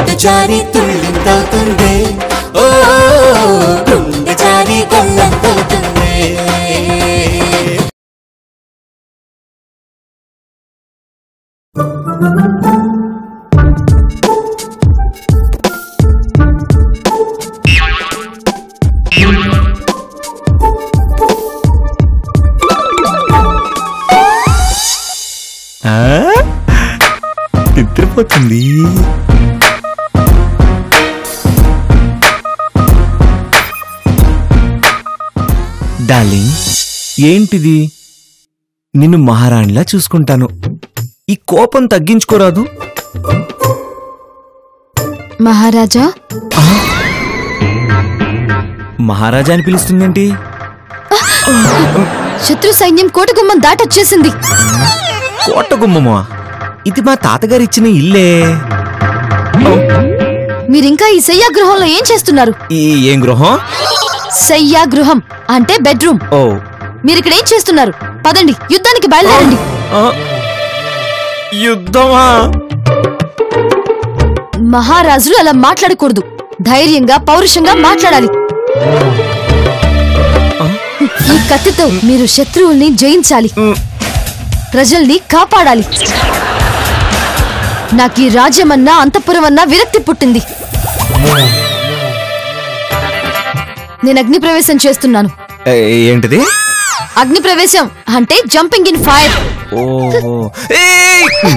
గుండె జారి తుళ్ళింతవుతుంది ఓ గుండె జారి గల్లంతవుతుంది నిద్రపోతుంది. డార్లింగ్, ఏంటిది? నిన్ను మహారాణిలా చూసుకుంటాను. ఈ కోపం తగ్గించుకోరాదు? మహారాజా. మహారాజా అని పిలుస్తుందేంటి? శత్రు సైన్యం కోటగుమ్మం దాటొచ్చేసింది. కోటగుమ్మమా? ఇది మా తాతగారు ఇచ్చిన ఇల్లే. మీరింకా ఈ శయ్యాగృహంలో ఏం చేస్తున్నారు? ఏం గృహం? శయ్యాగృహం అంటే బెడ్రూమ్. ఓ, మీరిక్కడ ఏం చేస్తున్నారు? పదండి, యుద్ధానికి బయలుదేరండి. యుద్ధమా? మహారాజులు అలా మాట్లాడకూడదు. ధైర్యంగా పౌరుషంగా మాట్లాడాలి. ఈ కత్తితో మీరు శత్రువుల్ని జయించాలి, ప్రజల్ని కాపాడాలి. నాకు ఈ రాజ్యమన్నా అంతఃపురమన్నా విరక్తి పుట్టింది. నేను అగ్ని ప్రవేశం చేస్తున్నాను. ఏంటిది? అగ్ని ప్రవేశం అంటే జంపింగ్ ఇన్ ఫైర్.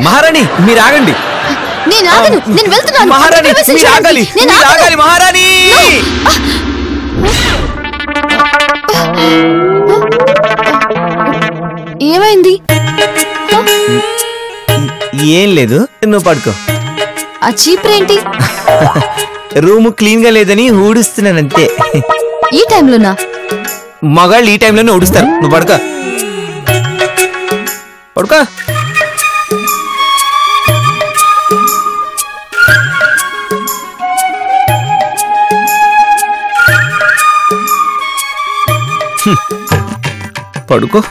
మహారాణి, మీరు ఆగండి. నేను ఆగను, నేను వెళ్తున్నాను. మహారాణి, మీరు ఆగాలి. మీరు ఆగాలి మహారాణి. ఏమైంది? ఏం లేదు, నువ్వు పడుకో. ఆ చీపురేంటి? రూమ్ క్లీన్ గా లేదని ఊడుస్తున్నానంతే. ఈ టైంలోనా? మగాళ్ళు ఈ టైంలోనే ఊడుస్తారు. నువ్వు పడుకో. పడుకో. పడుకో.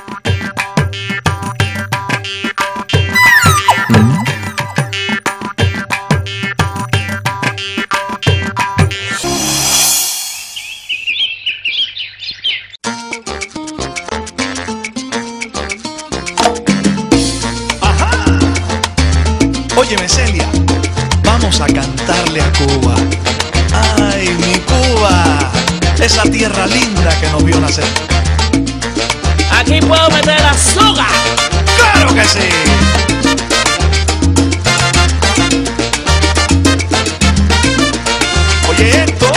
Óyeme, Celia, vamos a cantarle a Cuba. ¡Ay, mi Cuba! Esa tierra linda que nos vio nacer. Aquí puedo meter azúcar. ¡Claro que sí! Oye esto.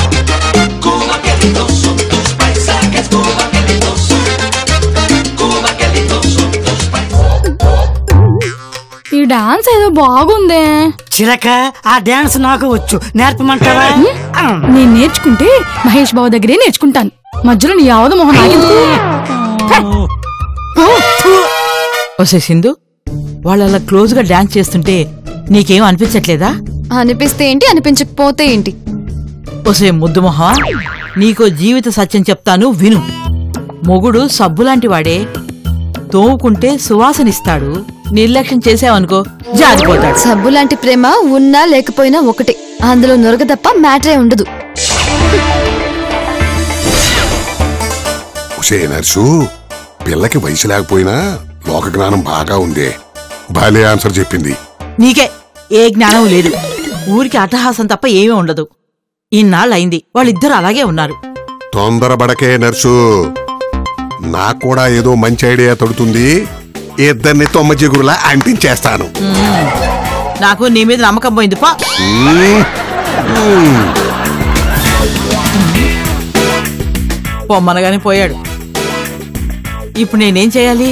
Cuba, qué lindos son tus paisajes. Cuba, qué lindos son. Cuba, qué lindos son tus paisajes. ఈ dance ఏదో బాగుందే. చిలక, ఆ dance నాకు వచ్చు, నేర్పమంటావా? నేను నేర్చుకుంటే మహేష్ బాబు దగ్గరే నేర్చుకుంటాను. మధ్యలో నీ యావద మొహం ఆగింది. ఒసే సింధు, వాళ్ళు అలా క్లోజ్ గా డాన్స్ చేస్తుంటే నీకేం అనిపించట్లేదా? అనిపిస్తే ఏంటి, అనిపించకపోతే ఏంటి? ఒసే ముద్దు మొహం, నీకో జీవిత సత్యం చెప్తాను విను. మొగుడు సబ్బులాంటి వాడే. తోముకుంటే సువాసనిస్తాడు. నిర్లక్ష్యం చేసావనుకో జారిపోతాడు. సబ్బు లాంటి ప్రేమ ఉన్నా లేకపోయినా ఒకటే. అందులో నొరగ తప్ప మ్యాటరే ఉండదు. నర్సు, పిల్లకి వయసు లేకపోయినా లోక జ్ఞానం బాగా ఉంది. బాలే ఆన్సర్ చెప్పింది. నీకే ఏ జ్ఞానం లేదు. ఊరికి అట్టహాసం తప్ప ఏమీ ఉండదు. ఇన్నాళ్ళయింది వాళ్ళిద్దరు అలాగే ఉన్నారు. తొందరపడకే నర్సు, నాకు కూడా ఏదో మంచి ఐడియా తడుతుంది. ఇద్దరిని తొమ్మ జిగురులా అంటించేస్తాను. నాకు నీ మీద నమ్మకం పోయింది. పా పొమ్మనగానే పోయాడు. ఇప్పుడు నేనేం చేయాలి?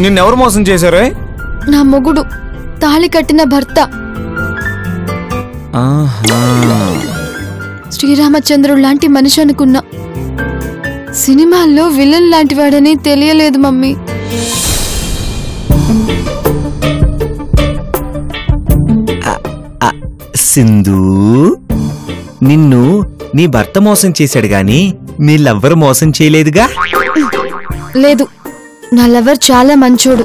నిన్నెవరు మోసం చేశారే? నా మొగుడు, తాళి కట్టిన భర్త. శ్రీరామచంద్రుడు లాంటి మనిషి అనుకున్నా. సినిమాల్లో విలన్ లాంటి వాడని తెలియలేదు మమ్మీ. సింధు, నిన్ను నీ భర్త మోసం చేశాడు గాని నీ లవ్వర్ మోసం చేయలేదుగా? లేదు, నా లవర్ చాలా మంచోడు.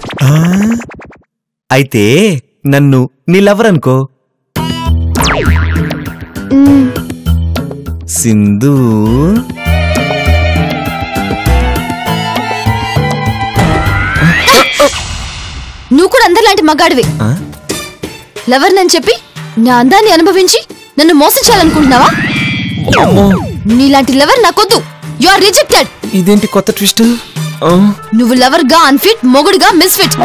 అయితే నన్ను నీ లవర్ అనుకో. సింధు నువ్వు కూడా అందరిలాంటి మగాడివి. లవర్ నని చెప్పి నా అందాన్ని అనుభవించి నన్ను మోసం చేయాలనుకుంటున్నావా? నీలాంటి లవర్ నాకొద్దు. You are rejected. ఇదేంటి కొత్త ట్విస్ట్? నువ్వు లవర్ గా అన్ఫిట్, మొగుడుగా మిస్ఫిట్.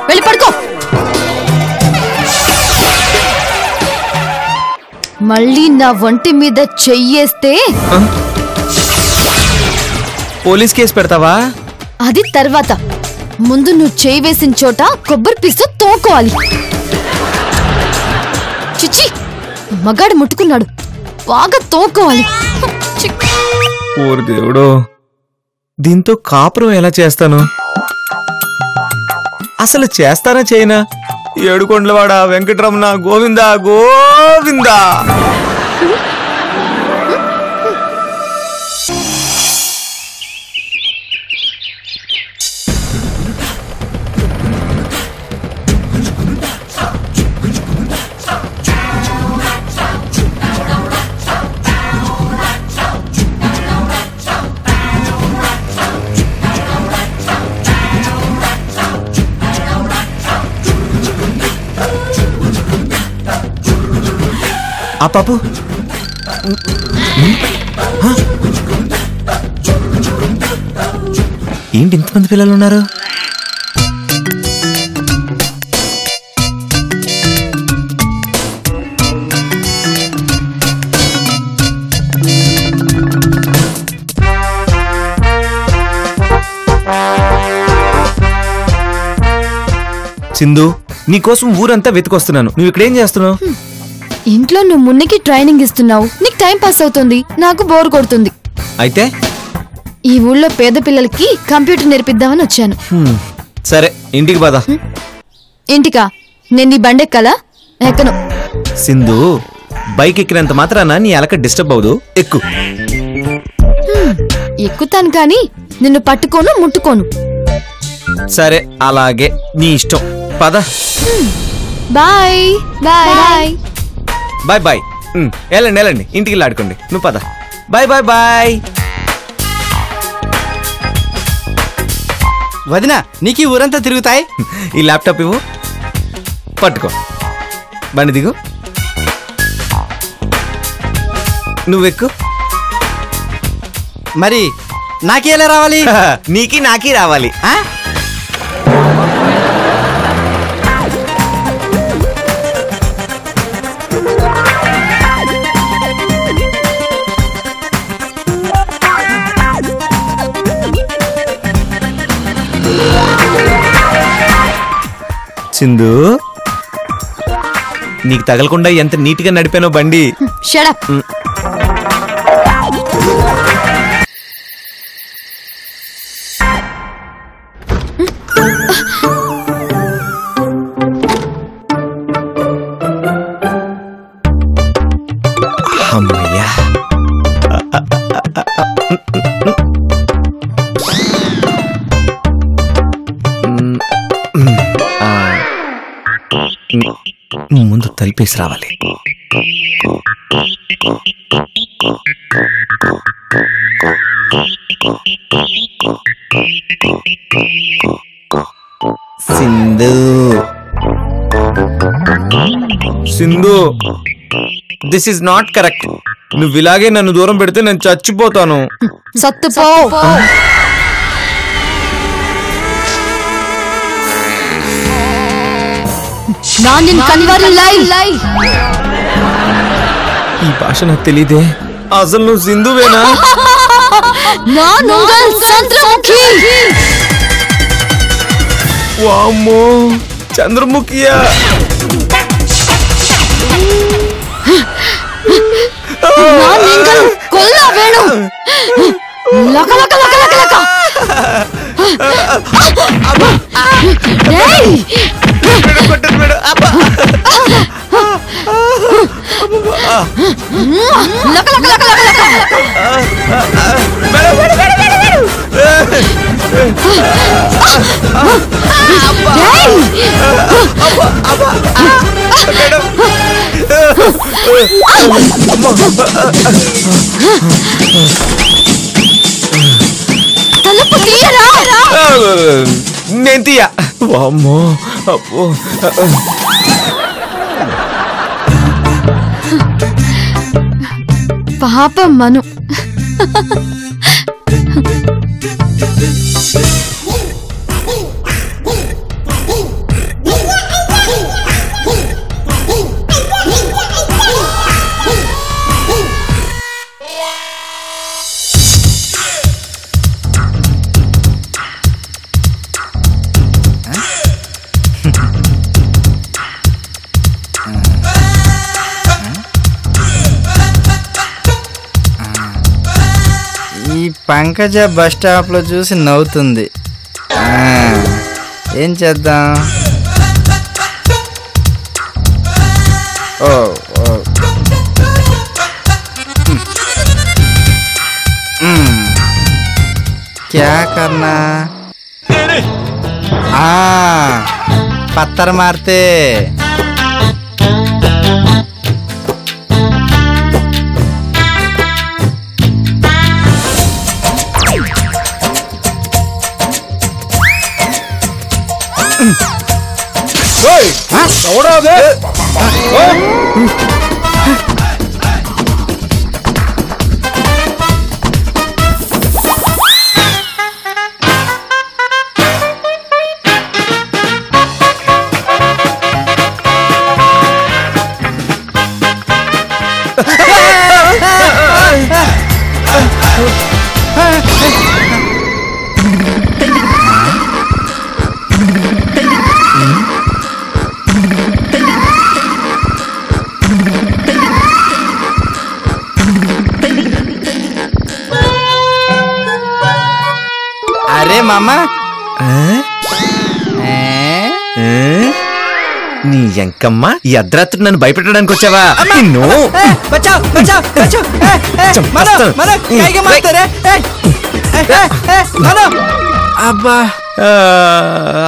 వెళ్ళి పడుకో. మళ్ళీ నా ఒంటి మీద చెయ్యేస్తే పోలీస్ కేసు పెడతావా? అది తర్వాత. ముందు నువ్వు చేయి వేసిన చోట కొబ్బరి పీసు తోకోవాలి. చిచ్చి, మగాడు ముట్టుకున్నాడు, బాగా తోకోవాలి. ఓరి దేవుడో, దీంతో కాపురం ఎలా చేస్తాను? అసలు చేస్తానా చేయనా? ఏడుకొండలవాడ వెంకటరమణ గోవిందా గోవిందా. ఆ పాపు ఏంటి ఇంతమంది పిల్లలు ఉన్నారు? సింధు, నీకోసం ఊరంతా వెతుకొస్తున్నాను. నువ్వు ఇక్కడేం చేస్తున్నావు? ఇంట్లో నువ్వు మున్నికి ట్రైనింగ్ ఇస్తున్నావు. నీకు టైం పాస్ అవుతుంది, నాకు బోర్ కొడుతుంది. అయితే ఈ ఊళ్ళో పేద పిల్లలకి కంప్యూటర్ నేర్పిద్దామని వచ్చాను. సరే, ఇంటికి పద. ఇంటికా? నేను నీ బండెక్కాలా? ఎక్కను. సింధు, బైక్ ఎక్కినంత మాత్రాన నీ అలక డిస్టర్బ్ అవదు. ఎక్కు. ఎక్కుతాను కానీ నిన్ను పట్టుకోను, ముట్టుకోను. సరే, అలాగే నీ ఇష్టం. పద. Bye bye bye bye. వెళ్ళండి వెళ్ళండి, ఇంటికి ఆడుకోండి. నువ్వు పద. Bye bye bye. వదినా, నీకు ఊరంతా తిరుగుతాయి. ఈ ల్యాప్టాప్ ఇవ్వు, పట్టుకో. బండి దిగు, నువ్వెక్కు. మరి నాకేలా రావాలి? నీకి నాకి రావాలి. సింధు, నీకు తగలకుండా ఎంత నీట్గా నడిపానో బండి. Shut up. అమ్మయ్యా. ముందు తలిపేసి రావాలి. Sindhu, Sindhu, this is not correct. నువ్వు ఇలాగే నన్ను దూరం పెడితే నేను చచ్చిపోతాను. సత్తుపో. ఈ భాష నాకు తెలీదే. అసలు నువ్వు సింధువేనా? వామ్మో, చంద్రముఖియా. కొల్లా వేణు. లక లక లక లక లక. తలుపు తీయరా. నేను తీయా. అమ్మో అబ్బో. పాపం మను. ఈ పంకజ బస్ స్టాప్ లో చూసి నవ్వుతుంది. ఏం చేద్దాం? ఓ क्या करना? पत्थर मारते. अरे मामा నీ ఎంకమ్మ ఈ అర్ధరాత్రి నన్ను భయపెట్టడానికి వచ్చావా? నిన్ను बचाओ बचाओ बचाओ. मनो मनो काय के मारते रे? मनो अब्बा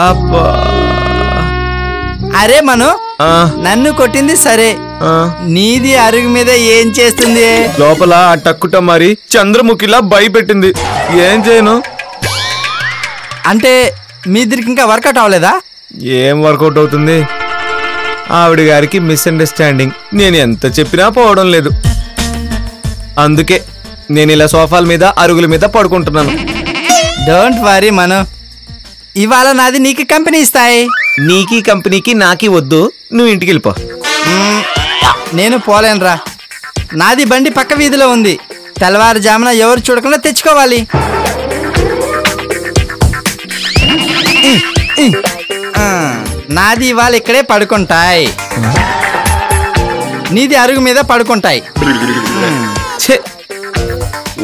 అబ్బా. అరే మను, నన్ను కొట్టింది సరే, నీది అరుగు మీద ఏం చేస్తుంది? లోపల ఆ టక్కుట మరి చంద్రముఖిలా భయపెట్టింది. ఏం చేయను? అంటే మీ ఇద్దరికి ఇంకా వర్కౌట్ అవ్వలేదా? ఏం వర్కౌట్ అవుతుంది? ఆవిడ గారికి మిస్అండర్స్టాండింగ్. నేను ఎంత చెప్పినా పోవడం లేదు. అందుకే నేను ఇలా సోఫాల మీద అరుగుల మీద పడుకుంటున్నాను. డోంట్ వరీ మను, ఇవాళ నాది నీకు కంపెనీ ఇస్తాయి. నీకీ కంపెనీకి నాకీ వద్దు, నువ్వు ఇంటికి వెళ్ళిపో. నేను పోలేనురా, నాది బండి పక్క వీధిలో ఉంది. తెల్లవారుజామున ఎవరు చూడకుండా తెచ్చుకోవాలి. నాది ఇవాళ ఇక్కడే పడుకుంటాయి, నీది అరుగు మీద పడుకుంటాయి.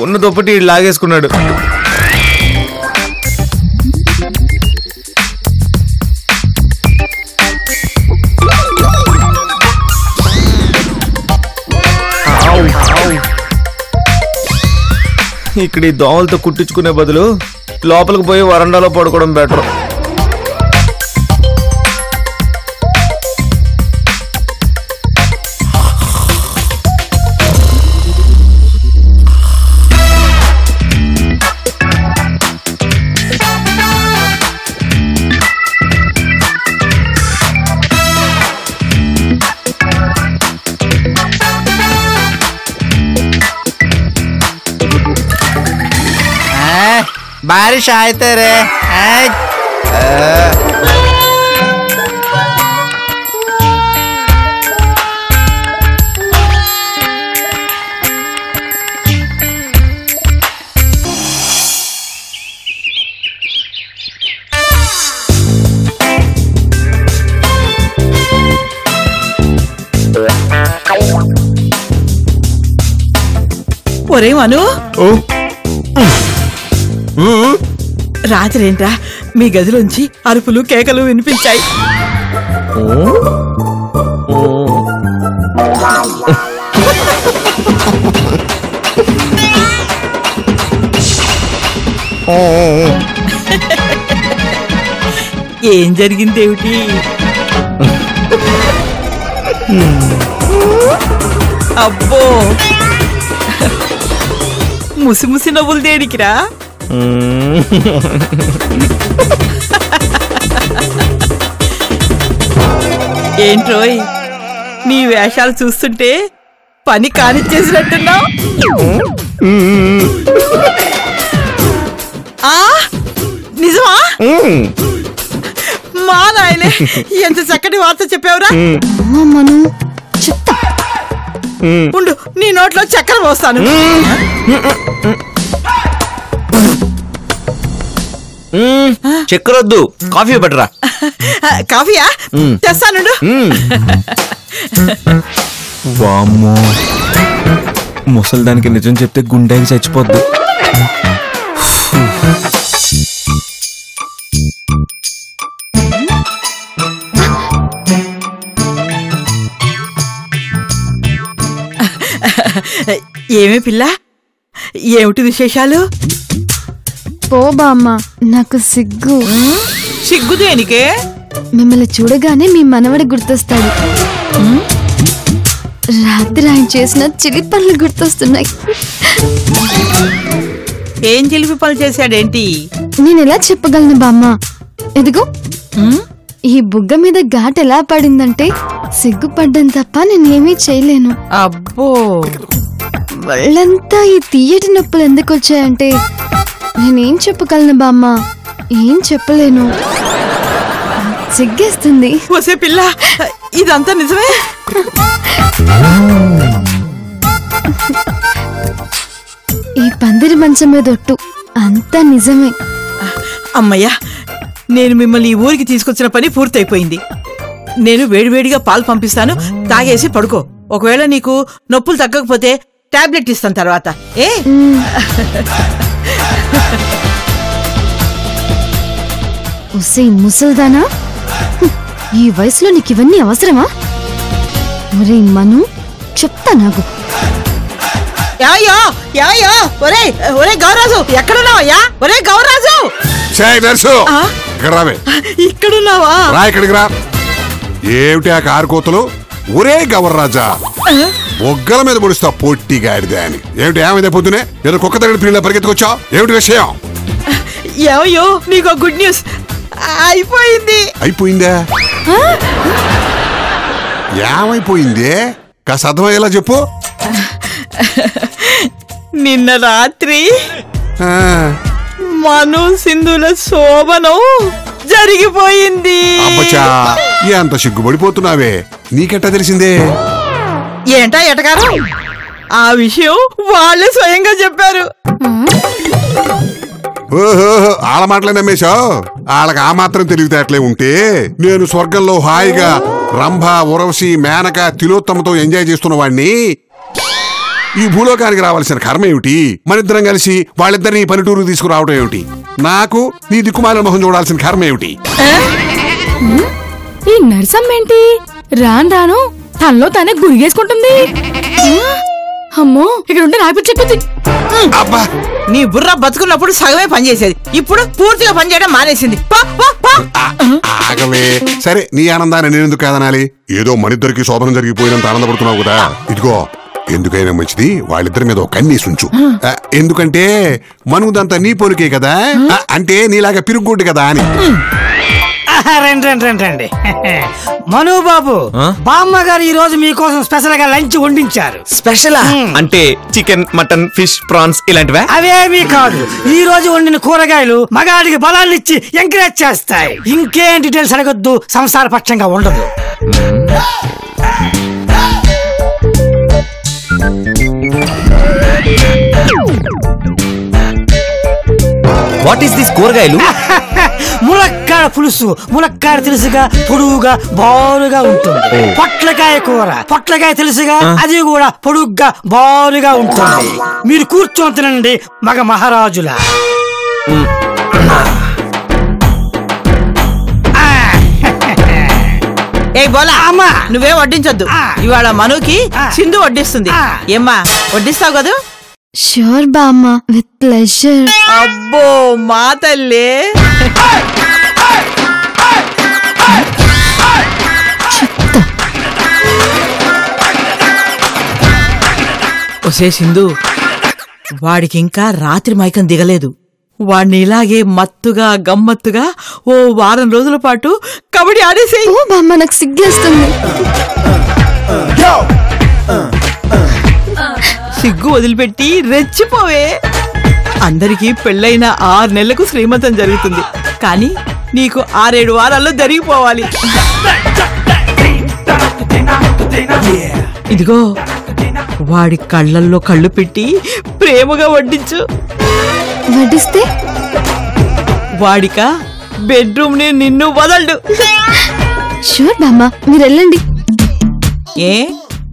ఉన్న దుప్పటి లాగేసుకున్నాడు. ఇక్కడ ఈ దోమలతో కుట్టించుకునే బదులు లోపలికి పోయి వరండాలో పడుకోవడం బెటర్. बारिश आते रे. ఒరే మను, రాత్రేంట్రా మీ గదిలోంచి అరుపులు కేకలు వినిపించాయి. ఏం జరిగింది ఏమిటి? అబ్బో ముసి ముసి నవ్వులు దేనికిరా? ఏంట్రోయ్ నీ వేషాలు చూస్తుంటే పని కానిచ్చేసినట్టున్నావు. నిజమా? మా నాయనే ఎంత చక్కటి వార్త చెప్పావురా. ఉండు నీ నోట్లో చక్కెర పోస్తాను. చక్కెరొద్దు, కాఫీ పట్టరా. కాఫీయా? తెస్తానుండు. వామ్మో, ముసలిదానికి నిజం చెప్తే గుండెకి చచ్చిపోద్ది. ఏమే పిల్ల, ఏమిటి విశేషాలు? పో బామ్మ, నాకు సిగ్గు. సిగ్గు దేనికే? మిమ్మల్ని చూడగానే మీ మనవడి గుర్తొస్తాడు. రాత్రి ఆయన చేసిన చిలి పనులు గుర్తొస్తున్నాయి. ఏం చిలిపి పనులు చేశాడేంటి? నేను ఎలా చెప్పగలను బామ్మ? ఇదిగో ఈ బుగ్గ మీద ఘాట్ ఎలా పడిందంటే సిగ్గుపడ్డాను తప్ప నేనేమీ చేయలేను. అబ్బో, వాళ్ళంతా ఈ తీయటి నొప్పులు ఎందుకు వచ్చాయంటే నేనేం చెప్పగలను బామ్మ? ఏం చెప్పలేను, సిగ్గేస్తుంది. వసే పిల్ల, ఇదంతా నిజమే? ఈ పందిరి మంచం మీద ఒట్టు, అంతా నిజమే. అమ్మయ్యా, నేను మిమ్మల్ని ఈ ఊరికి తీసుకొచ్చిన పని పూర్తయిపోయింది. నేను వేడివేడిగా పాలు పంపిస్తాను, తాగేసి పడుకో. ఒకవేళ నీకు నొప్పులు తగ్గకపోతే టాబ్లెట్ ఇస్తాను తర్వాత. ముసల్దానా, ఈ వయసులో నీకు ఇవన్నీ అవసరమా? ఒరే మను, చెప్తా నాకు. ఒరే గౌరాజు, ఎక్కడున్నావయ్యా? ఒరే గౌరాజు, ఇక్కడున్నావా? ఇక్కడికి రా. ఏమిటి ఆ కారు కోతలు? ఒరే గవర్రాజా, ఒగ్గల మీద పొడుస్తా పొట్టి గాడిదే అని. ఏమిటి ఏమైతే పొద్దునే ఏదో కుక్క తగిన పిల్లల పరిగెత్తుకొచ్చావు? ఏమిటి విషయం? ఏమయ్యో, నీకు గుడ్ న్యూస్. అయిపోయింది. అయిపోయిందా? ఏమైపోయింది? కాస్త అర్థమయ్యేలా చెప్పు. నిన్న రాత్రి మను సింధుల శోభనం జరిగిపోయింది. అబ్బచ్చా, ఎంత సిగ్గుపడిపోతున్నావే, నీకెట్టా తెలిసిందే? ఏంటా ఎటకారం? ఆ విషయం వాళ్ళే స్వయంగా చెప్పారు. ఓహో, ఆళ్ళ మాటలే నమ్మేశావు? వాళ్ళకి ఆ మాత్రం తెలివితేటలే ఉంటే నేను స్వర్గంలో హాయిగా రంభ, ఉరవశి, మేనక, తిలోత్తమతో ఎంజాయ్ చేస్తున్న వాడిని ఈ భూలోకానికి రావాల్సిన కర్మ ఏమిటి? మనిద్దరం కలిసి వాళ్ళిద్దరిని పనిటూరు తీసుకురావడం ఏమిటి? నాకు నీ దిక్కుమాల మొహం చూడాల్సిన కర్మ ఏమిటి? ఈ నర్సమ్మేంటి రాను రాను తనలో తనే గురిగేసుకుంటుంది. అమ్మో, ఇక్కడ ఉంటే నాకు చెప్పింది. అబ్బా, నీ బుర్ర బతుకున్నప్పుడు సగమే పనిచేసేది, ఇప్పుడు పూర్తిగా పనిచేయడం మానేసింది. ఆగవే. సరే, నీ ఆనందాన్ని నేనెందుకు కాదనాలి? ఏదో మనిద్దరికి శోభనం జరిగిపోయినంత ఆనందపడుతున్నావు కదా. ఇదిగో, ఎందుకైనా మంచిది వాళ్ళిద్దరి మీద ఒక కన్నేసి ఉంచు. ఎందుకంటే మనుదంతా నీ పోలికే కదా, అంటే నీలాగా పిరుగుడ్డు కదా అని. రండి మను బాబు, బామ్మ గారు ఈ రోజు మీకోసం స్పెషల్ గా లంచ్ వండించారు. స్పెషల్ అంటే చికెన్, మటన్, ఫిష్, ప్రాన్స్ ఇలాంటివే? అవేమీ కాదు, ఈ రోజు వండిన కూరగాయలు మగాడికి బలాన్ని ఇచ్చి ఎంకరేజ్ చేస్తాయి. ఇంకేం డీటెయిల్స్ అడగొద్దు, సంసార పక్షంగా ఉండదు. వాట్ ఈస్ దిస్ కూరగాయలు? ములక్కాడ పులుసు. ములక్కాడ తెలుసుగా, పొడుగుగా బారుగా ఉంటుంది. పొట్లకాయ కూర. పొట్లకాయ తెలుసుగా, అది కూడా పొడుగ్గా బారుగా ఉంటుంది. మీరు కూర్చొని తినండి మగ మహారాజులా. ఏ బోలా, నువ్వే వడ్డించొద్దు. ఇవాళ మనుకి సింధు వడ్డిస్తుంది. ఏమ్మా, వడ్డిస్తావు కదా? ష్యూర్ బామ్మ, విత్ ప్లెజర్. అబ్బో, మా తల్లే. ఒసే సింధు, వాడికింకా రాత్రి మైకం దిగలేదు. వాడిని ఇలాగే మత్తుగా గమ్మత్తుగా ఓ వారం రోజుల పాటు కబడ్డీ ఆడేసేయి. ఓ బామ్మ, నాకు సిగ్గేస్తుంది. సిగ్గు వదిలిపెట్టి రెచ్చిపోవే. అందరికీ పెళ్ళైన 6 నెలలకు శ్రీమంతం జరుగుతుంది, కానీ నీకు 6-7 వారాల్లో జరిగిపోవాలి. ఇదిగో వాడి కళ్ళల్లో కళ్ళు పెట్టి ప్రేమగా వడ్డించు. వడ్డిస్తే వాడిక బెడ్రూమ్ ని నిన్ను వదలడు. షూర్ బామ్మ, మీరు వెళ్ళండి. ఏ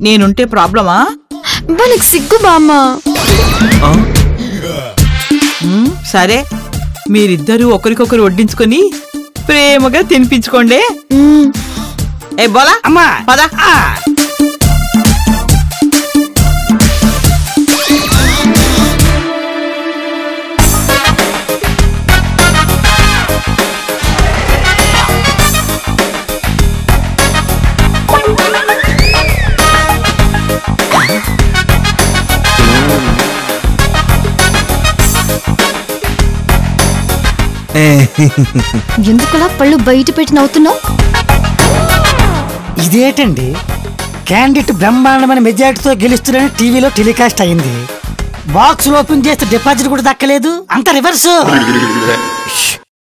నేనుంటే ప్రాబ్లమా? నాకు సిగ్గు బామ్మ. సరే, మీరిద్దరూ ఒకరికొకరు వడ్డించుకొని ప్రేమగా తినిపించుకోండి. ఏ బోలా అమ్మా పద. ఎందుకులా పళ్ళు బయట పెట్టి నవ్వుతున్నావు? ఇదేటండి, క్యాండిడేట్ బ్రహ్మాండమైన మెజారిటీతో గెలుస్తున్నారని టీవీలో టెలికాస్ట్ అయింది. బాక్స్ ఓపెన్ చేస్తే డిపాజిట్ కూడా దక్కలేదు. అంత రివర్స్.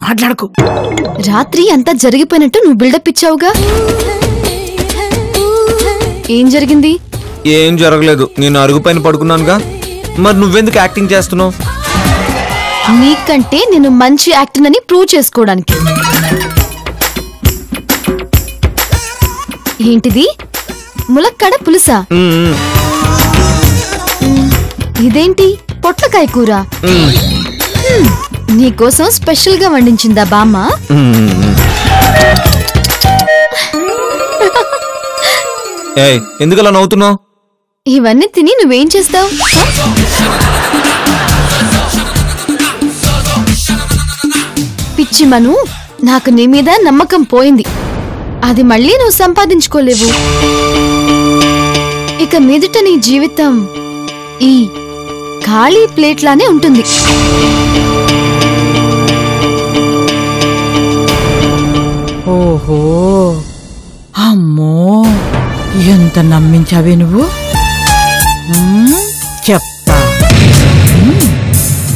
మాట్లాడుకో. రాత్రి అంతా జరిగిపోయినట్టు నువ్వు బిల్డప్ ఇచ్చావుగా. ఏం జరిగింది? ఏం జరగలేదు. నేను అరుగు పైన పడుకున్నానుగా. మరి నువ్వెందుకు యాక్టింగ్ చేస్తున్నావు? నీకంటే నేను మంచి యాక్టర్ అని ప్రూవ్ చేసుకోవడానికి. ఏంటిది? ములక్కాడ పులుసా? ఇదేంటి పొట్లకాయ కూర? నీకోసం స్పెషల్ గా వండించిందా బామ్మ? ఎందుకలా నవ్వుతున్నావు? ఇవన్నీ తిని నువ్వేం చేస్తావు? పిచ్చి మను, నాకు నీ మీద నమ్మకం పోయింది. అది మళ్ళీ నువ్వు సంపాదించుకోలేవు. ఇక మీదట నీ జీవితం ఈ ఖాళీ ప్లేట్ లానే ఉంటుంది. ఓహో, అమ్మో, ఎంత నమ్మించావే నువ్వు. చెప్తా.